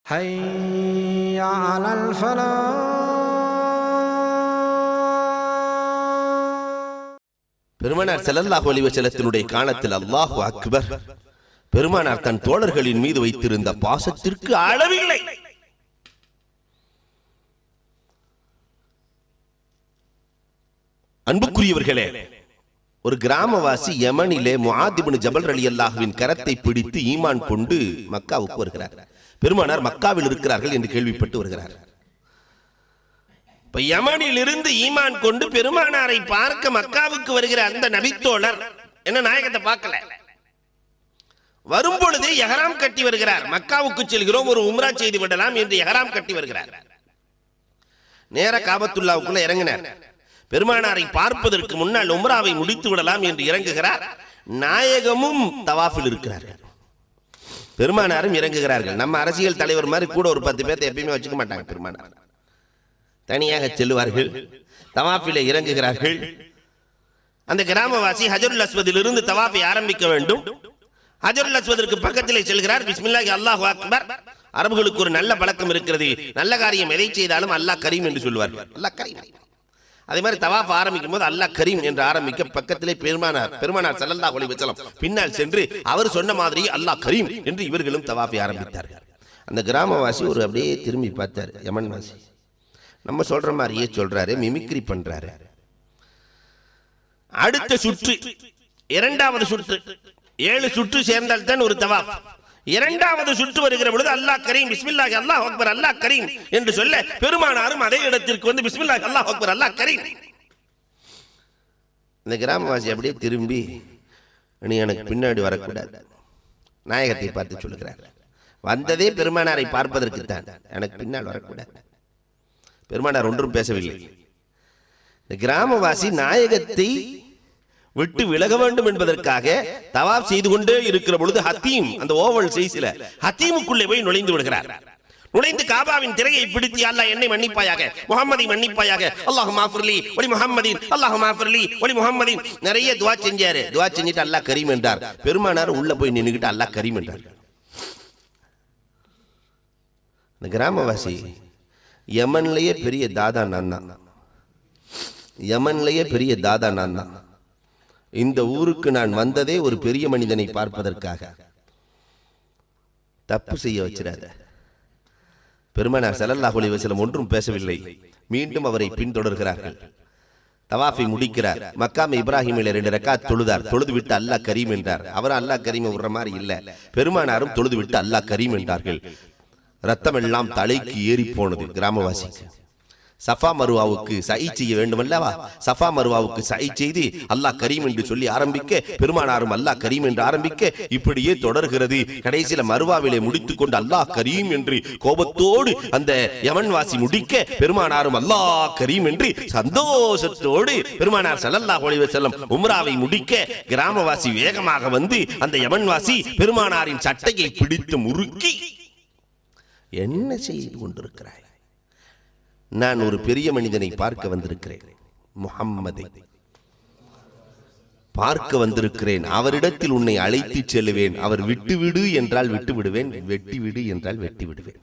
حي على الفلاح. பெருமானார் ஸல்லல்லாஹு அலைஹி வஸல்லத்தினுடைய காலத்தில் அல்லாஹு அக்பர், பெருமானார் தன் தோழர்களின் மீது வைத்திருந்த பாசத்திற்கு அளவில்லை. அன்புக்குரியவர்களே, ஒரு கிராமவாசி யமனிலே முஆத் இப்னு ஜபல் ரலியல்லாஹுவின் கரத்தை பிடித்து ஈமான் கொண்டு மக்காவுக்கு வருகிறார். பெருமானார் மக்காவில் இருக்கிறார்கள் என்று கேள்விப்பட்டு வருகிறார். யமனில் இருந்து ஈமான் கொண்டு பெருமானாரை பார்க்க மக்காவுக்கு வருகிற அந்த நபித்தோழர் என்ன நாயகத்தை பார்க்கல. வரும்பொழுதே எஹராம் கட்டி வருகிறார். மக்காவுக்கு செல்கிறோம், ஒரு உம்ரா செய்து விடலாம் என்று எஹராம் கட்டி வருகிறார். நேர காபத்துல்லாவுக்குள்ள இறங்கினார். பெருமானாரை பார்ப்பதற்கு முன்னால் உம்ராவை முடித்து விடலாம் என்று இறங்குகிறார். நாயகமும் தவாஃபில் இருக்கிறார்கள், பெருமானாரும் இறங்குகிறார்கள். நம்ம அரசியல் தலைவர் மாதிரி கூட ஒரு 10 பேர்த்தை எப்பயுமே வச்சுக்க மாட்டாங்க. பெருமானார் தனியாக செல்லுவார்கள், தவாஃபிலே இறங்குகிறார்கள். அந்த கிராமவாசி ஹஜருல் அஸ்வதிலிருந்து தவாஃபை ஆரம்பிக்க வேண்டும். ஹஜருல் அஸ்வதிற்கு பக்கத்திலே செல்கிறார். பிஸ்மில்லாஹி அல்லாஹு அக்பர். அரபுகளுக்கு ஒரு நல்ல பழக்கம் இருக்கிறது, நல்ல காரியம் எதை செய்தாலும் அல்லாஹ் கரீம் என்று சொல்வார்கள். அல்லாஹ் கரீம். அதே மாதிரி தவாஃப் ஆரம்பிக்கும் போது அல்லாஹ் கரீம் என்று ஆரம்பிக்க பக்கத்திலே பெருமானார் ஸல்லல்லாஹு அலைஹி வஸல்லம் பின்னால் சென்று அவர் சொன்ன மாதிரி அல்லாஹ் கரீம் என்று இவர்களும் தவாஃபை ஆரம்பித்தார்கள். அந்த கிராமவாசி ஒரு அப்படியே திரும்பி பார்த்தார். யமன் வாசி நம்ம சொல்ற மாதிரியே சொல்றாரு, மிமிக்ரி பண்றாரு. அடுத்த சுற்று, இரண்டாவது சுற்று, 7 சுற்று சேர்ந்தால் தான் ஒரு தவாஃப். இரண்டாவது சுற்று வருகிற பொழுது அல்லாஹ் கரீம், பிஸ்மில்லாஹி அல்லாஹு அக்பர், அல்லாஹ் கரீம் என்று சொல்ல பெருமானாரும் அதே இடத்திற்கு வந்து பிஸ்மில்லாஹி அல்லாஹு அக்பர், அல்லாஹ் கரீம். இந்த கிராமவாசி அப்படியே திரும்பி, நீ எனக்கு பின்னாடி வரக்கூடாது, நாயகத்தை பார்த்து சொல்லுகிறார். வந்ததே பெருமானாரை பார்ப்பதற்கு தான், எனக்கு பின்னால் வரக்கூடாது. பெருமானார் ஒன்றும் பேசவில்லை. இந்த கிராமவாசி நாயகத்தை விட்டு விலக வேண்டும் என்பதற்காக தவாப் செய்து கொண்டே இருக்கிற பொழுது ஹத்தீம், அந்த ஓவல் சைஸ்ல ஹத்தீமுக்குள்ளே போய் நுழைந்து விடுகிறார். நுழைந்து காபாவின் திரையை பிடித்து, அல்லாஹ் என்னை மன்னிப்பாயாக, முஹம்மதை மன்னிப்பாயாக, அல்லாஹும்ம ஃபிர்லி வலி முஹம்மதின், அல்லாஹும்ம ஃபிர்லி வலி முஹம்மதின். நிறைய துஆ செஞ்சாரு. துஆ செஞ்சிட்டு அல்லாஹ் கரீம் என்றார். பெருமானார் உள்ள போய் நின்னுக்கிட்டு அல்லாஹ் கரீம் என்றார். இந்த கிராமவாசி, யமன்லயே பெரிய தாதா நான் தான், யமன்லயே பெரிய தாதா நான் தான். இந்த ஊருக்கு நான் வந்ததே ஒரு பெரிய மனிதனை பார்ப்பதற்காக. தப்பு செய்ய வச்சிடாத. பெருமானார் ஸல்லல்லாஹு அலைஹி வஸல்லம் ஒன்றும் பேசவில்லை. மீண்டும் அவரை பின்தொடர்கிறார்கள். தவாஃபை முடிக்கிறார். மக்காம இப்ராஹிமில் 2 ரக்காத் தொழுதார். தொழுது விட்டு அல்லாஹ் கரீம் என்றார். அவர் அல்லாஹ் கரீம் விடுற மாதிரி இல்ல. பெருமானாரும் தொழுது விட்டு அல்லாஹ் கரீம் என்றார்கள். ரத்தம் எல்லாம் தலைக்கு ஏறி போனது கிராமவாசிக்கு. சஃபா மருவாவுக்கு சை செய்ய வேண்டும் அல்லவா? சஃபா மருவாவுக்கு சை செய்து அல்லாஹ் கரீம் என்று சொல்லி ஆரம்பிக்க, பெருமானாரும் அல்லாஹ் கரீம் என்று ஆரம்பிக்க, இப்படியே தொடர்கிறது. கடைசியில மருவாவிலே முடித்துக் கொண்டு அல்லாஹ் கரீம் என்று கோபத்தோடு அந்த யமன்வாசி முடிக்க, பெருமானாரும் அல்லாஹ் கரீம் என்று சந்தோஷத்தோடு பெருமானார் ஸல்லல்லாஹு அலைஹி வஸல்லம் உம்ராவை முடிக்க, கிராமவாசி வேகமாக வந்து அந்த யமன்வாசி பெருமானாரின் சட்டையை பிடித்து முறுக்கி, என்ன செய்து கொண்டிருக்கிறாய்? நான் ஒரு பெரிய மனிதனை பார்க்க வந்திருக்கிறேன், முஹம்மதை பார்க்க வந்திருக்கிறேன். அவரிடத்தில் உன்னை அழைத்து செல்லுவேன். அவர் விட்டுவிடு என்றால் விட்டு விடுவேன், வெட்டி விடு என்றால் வெட்டி விடுவேன்.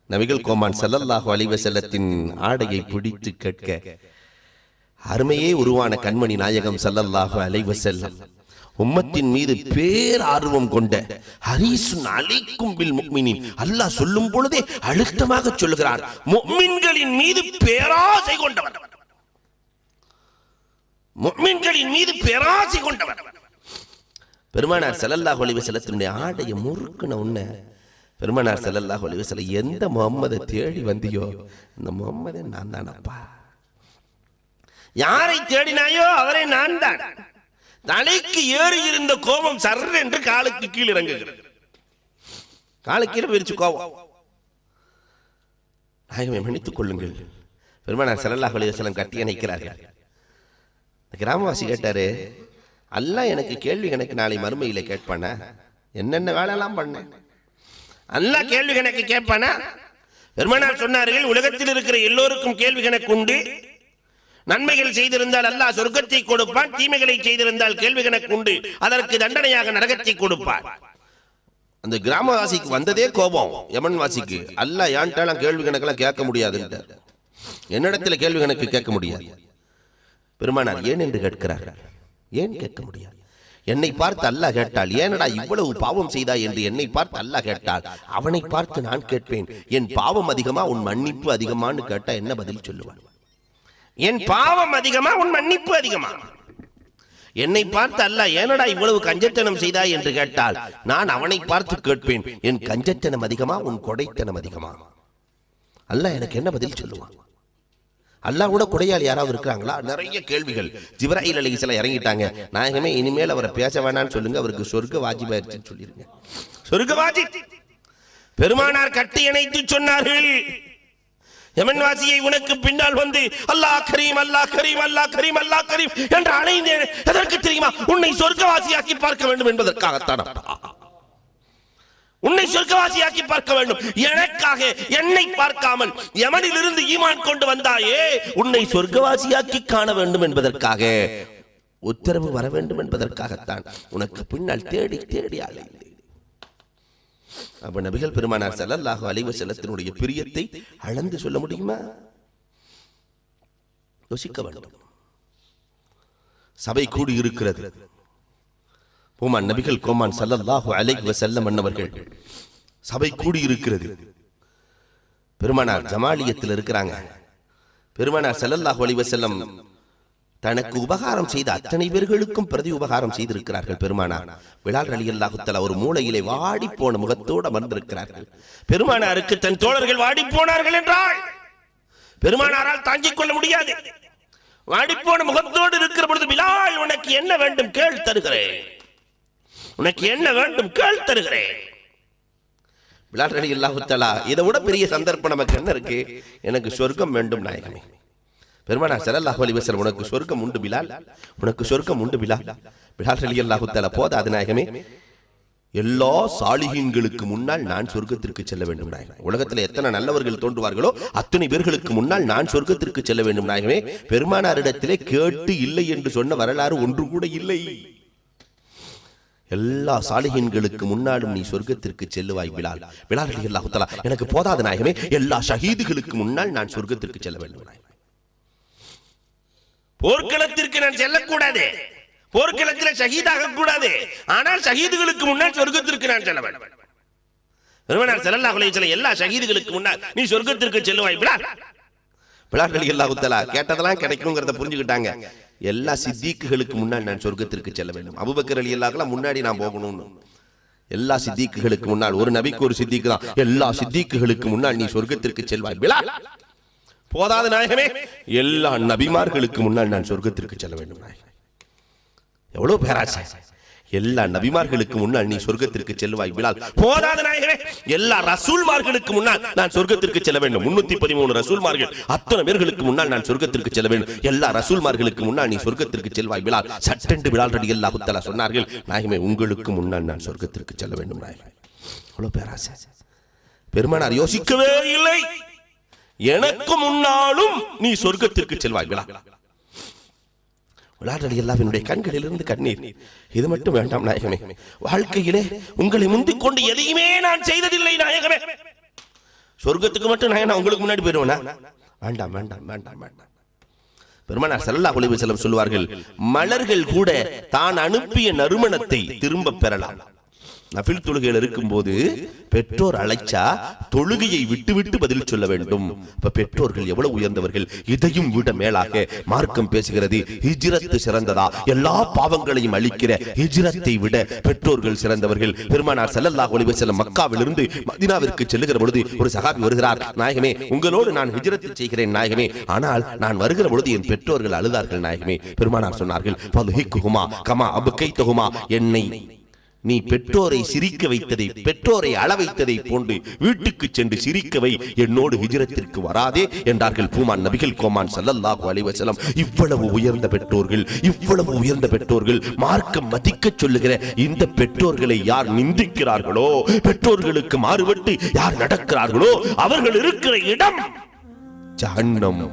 நபிகள் கோமான் ஸல்லல்லாஹு அலைஹி வஸல்லத்தின் ஆடையை பிடித்து கேட்க, அருமையே உருவான கண்மணி நாயகம் ஸல்லல்லாஹு அலைஹி வஸல்லம் உம்மத்தின் மீது பேரார்வம் கொண்ட ஹரீசுன் அலைக்கும் பில் முஃமினீன், அல்லாஹ் சொல்லும் பொழுதே அழுத்தமாக சொல்லுகிறார், முஃமின்களின் மீது பேராசை கொண்டவர், முஃமின்களின் மீது பேராசை கொண்டவர். பெருமானார் ஸல்லல்லாஹு அலைஹி வஸல்லத்தினுடைய ஆடைய முறுக்குன உன்ன பெருமானார் ஸல்லல்லாஹு அலைஹி வஸல்லம், எந்த முஹம்மதை தேடி வந்தியோ இந்த முஹம்மதே நான் தானப்பா. யாரை தேடினாயோ அவரை நான் தான். தலைக்கு ஏறி இருந்த கோபம் சர்ற என்று காலுக்கு கீழ் இறங்குகிறது. காலுக்கு கீழே விரிச்சு கோபம். நாயகமே மன்னித்துக் கொள்ளுங்கள். பெருமானார் ஸல்லல்லாஹு அலைஹி வஸல்லம் கட்டி அணைக்கிறார்கள். கிராமவாசி கேட்டாரு, அல்லாஹ் எனக்கு கேள்வி கணக்கு நாளை மறுமையில கேட்பானா? என்னென்ன வேலையெல்லாம் பண்ண அல்லாஹ் கேள்வி கணக்கு கேட்பானா? பெருமானார் சொன்னார்கள், உலகத்தில் இருக்கிற எல்லோருக்கும் கேள்வி கணக்கு உண்டு. நன்மைகள் செய்திருந்தால் அல்லாஹ் சொர்க்கத்தை கொடுப்பான், தீமைகளை செய்திருந்தால் கேள்வி கணக்கு உண்டு, அதற்கு தண்டனையாக நரகத்தை கொடுப்பான். அந்த கிராமவாசிக்கு வந்ததே கோபம். யமன் வாசிக்கு அல்லாஹ் ஏன்ட்டாலாம் கேள்வி கணக்கெல்லாம் கேட்க முடியாதுன்னு, என்னிடத்தில் கேள்வி கணக்கு கேட்க முடியாது. பெருமானார் ஏன் என்று கேட்கிறார்கள். ஏன் கேட்க முடியாது? என்னை பார்த்து அல்லாஹ் கேட்டால், ஏனடா இவ்வளவு பாவம் செய்தாய் என்று என்னை பார்த்து அல்லாஹ் கேட்டால், அவனை பார்த்து நான் கேட்பேன், என் பாவம் அதிகமா உன் மன்னிப்பு அதிகமான்னு கேட்டா என்ன பதில் சொல்லுவான்? என் பாவம் அதிகமா உன் மன்னிப்பு அதிகமா? என்னை பார்த்து அல்லாஹ் ஏனடா இவ்வளவு கஞ்சத்தனம் செய்தாய் என்று கேட்டால் நான் அவனை பார்த்து கேட்பேன், என் கஞ்சத்தனம் அதிகமா உன் கொடைத்தனம் அதிகமா? அல்லாஹ் எனக்கு என்ன பதில் சொல்லுவான்? அல்லாஹ் கூட கொடையாளி யாராவது இருக்கிறாங்களா? நிறைய கேள்விகள். ஜிப்ராயில் அலைஹிஸ்ஸலாம் இறங்கிட்டாங்க. நாயகமே இனிமேல் அவரை பேச வேணான்னு சொல்லுங்க, அவருக்கு சொர்க்க வாஜிபாயிருச்சுன்னு சொல்லிருங்க. சொர்க்க வாஜிப். பெருமானார் கட்டி இணைத்து சொன்னார்கள், யமன்வாசியை உனக்கு பின்னால் வந்து அல்லாஹ் கரீம் அல்லாஹ் கரீம் அல்லாஹ் கரீம் அல்லாஹ் கரீம் என்று அழைந்தேன். எதற்கு தெரியுமா? உன்னை சொர்க்கவாசியாக்கி பார்க்க வேண்டும் என்பதற்காகத்தான். உன்னை சொர்க்கவாசியாக்கி பார்க்க வேண்டும். எனக்காக என்னை பார்க்காமல் யமனிலிருந்து ஈமான் கொண்டு வந்தாயே, உன்னை சொர்க்கவாசியாக்கி காண வேண்டும் என்பதற்காக, உத்தரவு வர வேண்டும் என்பதற்காகத்தான் உனக்கு பின்னால் தேடி தேடி அலைந்தேன். அப்ப நபிகள் பெருமானார் ஸல்லல்லாஹு அலைஹி வஸல்லத்தினுடைய பிரியத்தை அளந்து சொல்ல முடியுமா? யோசிக்க வேண்டும். சபை கூடி இருக்கிறது. பூமான் நபிகள் கோமான் ஸல்லல்லாஹு அலைஹி வஸல்லம் அன்னவர்கள் சபை கூடி இருக்கிறது. பெருமானார் ஜமாலியத்தில் இருக்கிறாங்க. பெருமானார் ஸல்லல்லாஹு அலைஹி வஸல்லம் தனக்கு உபகாரம் செய்த அத்தனை பேர்களுக்கும் பிரதி உபகாரம் செய்திருக்கிறார்கள். பெருமானார் பிலால் ரலியல்லாஹு தஆலா ஒரு மூலையிலே வாடி போன முகத்தோடு அமர்ந்திருக்கிறார்கள். பெருமானாருக்கு தன் தோழர்கள் வாடி போனார்கள் என்றால் பெருமானாரால் தாங்கிக் கொள்ள முடியாது. வாடிப்போன முகத்தோடு இருக்கிற பொழுது, பிலால் உனக்கு என்ன வேண்டும் கேள் தருகிறேன், உனக்கு என்ன வேண்டும் கேள் தருகிறேன். பிலால் ரலியல்லாஹு தஆலா இதை விட பெரிய சந்தர்ப்பம் நமக்கு என்ன இருக்கு? எனக்கு சொர்க்கம் வேண்டும் நாயகமே. பெருமானார் ஸல்லல்லாஹு அலைஹி வஸல்லம், உனக்கு சொர்க்கம் உண்டு பிலால், உனக்கு சொர்க்கம் உண்டு பிலால். பிலால் ரலியல்லாஹு தஆலா, போதாது நாயகமே, எல்லா சாலிஹீன்களுக்கு முன்னால் நான் சொர்க்கத்திற்கு செல்ல வேண்டும் நாயகமே. உலகத்தில் எத்தனை நல்லவர்கள் தோன்றுவார்களோ அத்தனை பேர்களுக்கு முன்னால் நான் சொர்க்கத்திற்கு செல்ல வேண்டும் நாயகமே. பெருமானாரிடத்திலே கேட்டு இல்லை என்று சொன்ன வரலாறு ஒன்று கூட இல்லை. எல்லா சாலிஹீன்களுக்கு முன்னாலும் நீ சொர்க்கத்திற்கு செல்லுவாய் பிலால். பிலால் ரலியல்லாஹு தஆலா, எனக்கு போதாது நாயகமே, எல்லா ஷஹீதுகளுக்கு முன்னால் நான் சொர்க்கத்திற்கு செல்ல வேண்டும் நாயகமே. போர்க்களத்திற்கு நான் செல்லக்கூடாது, போர்க்களத்தில் ஷஹீதாக கூடாது, ஆனால் ஷஹீதுகளுக்கு முன்னால் சொர்க்கத்திற்கு நான் செல்ல வேண்டும். பெருமானார் ஸல்லல்லாஹு அலைஹி வஸல்லம், எல்லா ஷஹீதுகளுக்கு முன்னால் நீ சொர்க்கத்திற்கு செல்லுவாய் பிலால். பிலால் ரலியல்லாஹு தஆலா கேட்டதெல்லாம் கிடைக்கும்ங்கறத புரிஞ்சுக்கிட்டாங்க. எல்லா சித்திக்குகளுக்கு முன்னால் நான் சொர்க்கத்திற்கு செல்ல வேண்டும். அபூபக்கர் ரலியல்லாஹு முன்னாடி நான் போகணும்னு. எல்லா சித்திக்குகளுக்கு முன்னால், ஒரு நபிக்கு ஒரு சித்திக்கு தான், எல்லா சித்திக்குகளுக்கு முன்னால் நீ சொர்க்கத்திற்கு செல்வாய் பிலால். போதாது நாயகமே, எல்லா நபிமார்களுக்கு முன்னால் நான் சொர்க்கத்திற்கு செல்ல வேண்டும் நாயகமே. எவ்வளவு பேராசை! எல்லா நபிமார்களுக்கு முன்னால் நீ சொர்க்கத்திற்கு செல்வாய் பிலால். போதாது நாயகமே, எல்லா ரசூல்மார்களுக்கு முன்னால் நான் சொர்க்கத்திற்கு செல்ல வேண்டும். 313 ரசூல்மார்கள், அத்தனை பேர்களுக்கு முன்னால் நான் சொர்க்கத்திற்கு செல்ல வேண்டும். எல்லா ரசூல்மார்களுக்கு முன்னால் நீ சொர்க்கத்திற்கு செல்வாய் பிலால். சட்டென்று பிலால் ரலியல்லாஹு தஆலா சொன்னார்கள், நாயகமே, உங்களுக்கு முன்னால் நான் சொர்க்கத்திற்கு செல்ல வேண்டும் நாயகமே. எவ்வளவு பேராசை! பெருமானார் யோசிக்கவே இல்லை. எனக்கு முன்னாலும் நீ சொர்க்கத்திற்கு செல்வாய் பிலால். பிலால் ரலியல்லாஹுவினுடைய கண்களிலிருந்து கண்ணீர். இது மட்டும் வேண்டாம் நாயகமே, வாழ்க்கையிலே உங்களை முந்திக் கொண்டு எதையுமே நான் செய்ததில்லை நாயகமே. சொர்க்கத்துக்கு மட்டும் நான் உங்களுக்கு முன்னாடி போயிடுவேனா? வேண்டாம் வேண்டாம் வேண்டாம் வேண்டாம். பெருமானார் ஸல்லல்லாஹு அலைஹி வஸல்லம் சொல்வார்கள், மலர்கள் கூட தான் அனுப்பிய நறுமணத்தை திரும்ப பெறலாம். நஃபில் தொழுகையில் இருக்கும்போது பெற்றோர் அழைச்சா தொழுகையை விட்டுவிட்டு பதில் சொல்ல வேண்டும். அப்ப பெற்றோர்கள் எவ்வளவு உயர்ந்தவர்கள்! இதையும் விட மேலாக மார்க்கம் பேசுகிறது, ஹிஜ்ரத் சிறந்ததா? எல்லா பாவங்களையும் அழிக்கிற ஹிஜ்ரத்தை விட பெற்றோர்கள் சிறந்தவர்கள். பெருமானார் ஸல்லல்லாஹு அலைஹி வஸல்லம் மக்காவிலிருந்து மதீனாவிற்கு செல்லுகிற பொழுது ஒரு சஹாபி வருகிறார், நாயகமே, உங்களோடு நான் ஹிஜ்ரத் செய்கிறேன் நாயகமே, ஆனால் நான் வருகிற பொழுது என் பெற்றோர்கள் அழுதார்கள் நாயகமே. பெருமானார் சொன்னார்கள், ஃபதுஹிக்குஹுமா கமா அபகைத்துஹுமா, என்னை நீ பெற்றோரை சிரிக்க வைத்ததை, பெற்றோரை அள வைத்ததை போன்று வீட்டுக்கு சென்று சிரிக்கவை, என்னோடு ஹிஜ்ரத்திற்கு வராதே என்றார்கள் பூமான் நபிகள் கோமான் ஸல்லல்லாஹு அலைஹி வஸல்லம். இவ்வளவு உயர்ந்த பெற்றோர்கள், இவ்வளவு உயர்ந்த பெற்றோர்கள், மார்க்கம் மதிக்க சொல்லுகிற இந்த பெற்றோர்களை யார் நிந்திக்கிறார்களோ, பெற்றோர்களுக்கு மாறுபட்டு யார் நடக்கிறார்களோ, அவர்கள் இருக்கிற இடம் ஜஹன்னம்.